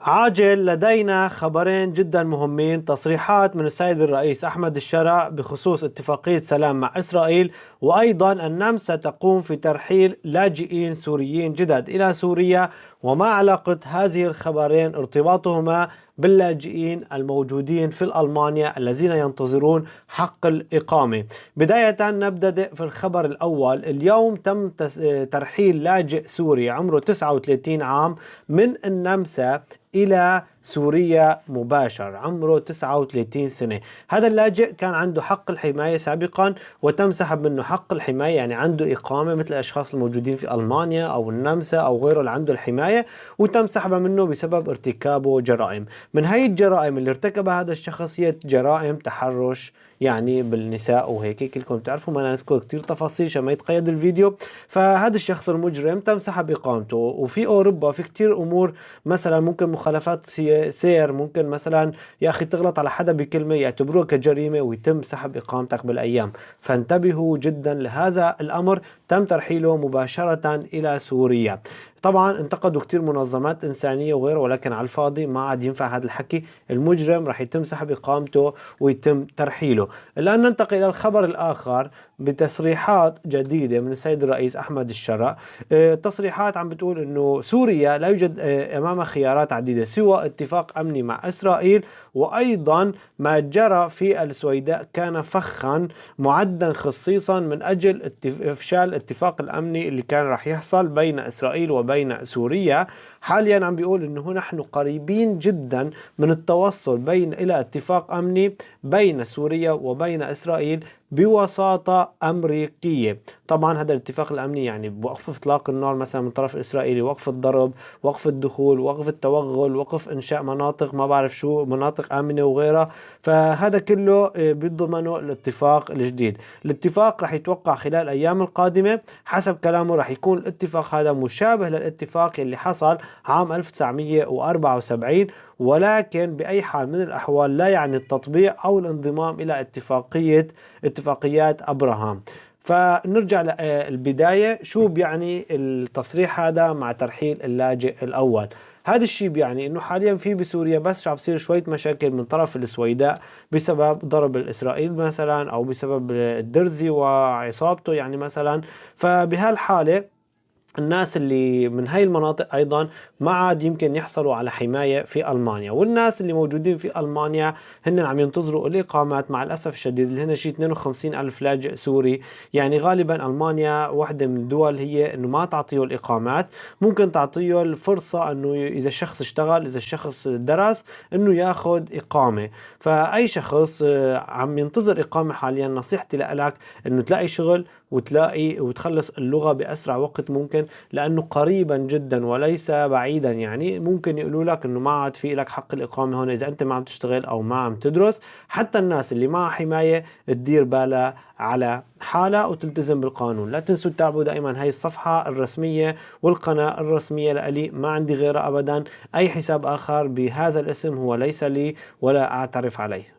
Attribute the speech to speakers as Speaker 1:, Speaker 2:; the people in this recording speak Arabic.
Speaker 1: عاجل لدينا خبرين جدا مهمين. تصريحات من السيد الرئيس أحمد الشرع بخصوص اتفاقية سلام مع إسرائيل، وأيضا النمسا تقوم في ترحيل لاجئين سوريين جدد إلى سوريا. وما علاقة هذه الخبرين ارتباطهما باللاجئين الموجودين في ألمانيا الذين ينتظرون حق الإقامة؟ بداية نبدأ في الخبر الأول. اليوم تم ترحيل لاجئ سوري عمره 39 عام من النمسا إلى سوريا مباشر، عمره 39 سنة. هذا اللاجئ كان عنده حق الحماية سابقا وتم سحب منه حق الحماية، يعني عنده إقامة مثل الأشخاص الموجودين في ألمانيا أو النمسا أو غيره اللي عنده الحماية، وتم سحبها منه بسبب ارتكابه جرائم. من هاي الجرائم اللي ارتكبها هذا الشخص هي جرائم تحرش يعني بالنساء وهيك، كلكم تعرفوا، ما نذكر كثير تفاصيل عشان ما يتقيد الفيديو. فهذا الشخص المجرم تم سحب إقامته. وفي أوروبا في كثير أمور، مثلا ممكن مخالفات سير، ممكن مثلا يا أخي تغلط على حدا بكلمة يعتبروها كجريمة ويتم سحب إقامتك بالأيام. فانتبهوا جدا لهذا الأمر. تم ترحيله مباشرة إلى سوريا. طبعا انتقدوا كثير منظمات إنسانية وغيره، ولكن على الفاضي ما عاد ينفع هذا الحكي. المجرم راح يتم سحب إقامته ويتم ترحيله. الآن ننتقل إلى الخبر الآخر بتصريحات جديدة من السيد الرئيس أحمد الشرع. تصريحات عم بتقول أنه سوريا لا يوجد أمامها خيارات عديدة سوى اتفاق أمني مع إسرائيل، وأيضا ما جرى في السويداء كان فخا معدا خصيصا من أجل إفشال الاتفاق الأمني اللي كان راح يحصل بين إسرائيل وبين سوريا. حاليا عم بيقول أنه نحن قريبين جدا من التوصل إلى اتفاق أمني بين سوريا وبين إسرائيل بوساطة أمريكية. طبعا هذا الاتفاق الأمني يعني بوقف إطلاق النار مثلا من طرف الإسرائيلي، وقف الضرب، وقف الدخول، وقف التوغل، وقف إنشاء مناطق ما بعرف شو، مناطق آمنة وغيرها. فهذا كله بيضمنه الاتفاق الجديد. الاتفاق رح يتوقع خلال الأيام القادمة. حسب كلامه رح يكون الاتفاق هذا مشابه للاتفاق اللي حصل عام 1974، ولكن بأي حال من الأحوال لا يعني التطبيع أو الانضمام إلى اتفاقيات أبراهام. فنرجع للبداية، شو بيعني التصريح هذا مع ترحيل اللاجئ الأول؟ هذا الشيء بيعني انه حاليا في بسوريا بس عم بصير شوية مشاكل من طرف السويداء بسبب ضرب الإسرائيل مثلا، او بسبب الدرزي وعصابته يعني مثلا. فبهالحالة الناس اللي من هاي المناطق أيضا ما عاد يمكن يحصلوا على حماية في ألمانيا، والناس اللي موجودين في ألمانيا هن عم ينتظروا الإقامات مع الأسف الشديد، اللي هن شيء 52 ألف لاجئ سوري. يعني غالبا ألمانيا واحدة من الدول هي أنه ما تعطيه الإقامات، ممكن تعطيه الفرصة أنه إذا الشخص اشتغل، إذا الشخص درس، أنه ياخذ إقامة. فأي شخص عم ينتظر إقامة حاليا، نصيحتي لك أنه تلاقي شغل وتلاقي وتخلص اللغة بأسرع وقت ممكن، لأنه قريبا جدا وليس بعيدا. يعني ممكن يقولوا لك أنه ما عاد في لك حق الإقامة هون إذا أنت ما عم تشتغل أو ما عم تدرس. حتى الناس اللي معها حماية تدير بالها على حالها وتلتزم بالقانون. لا تنسوا تتابعوا دائما هاي الصفحة الرسمية والقناة الرسمية لألي، ما عندي غيرها أبدا. أي حساب آخر بهذا الاسم هو ليس لي ولا أعترف عليه.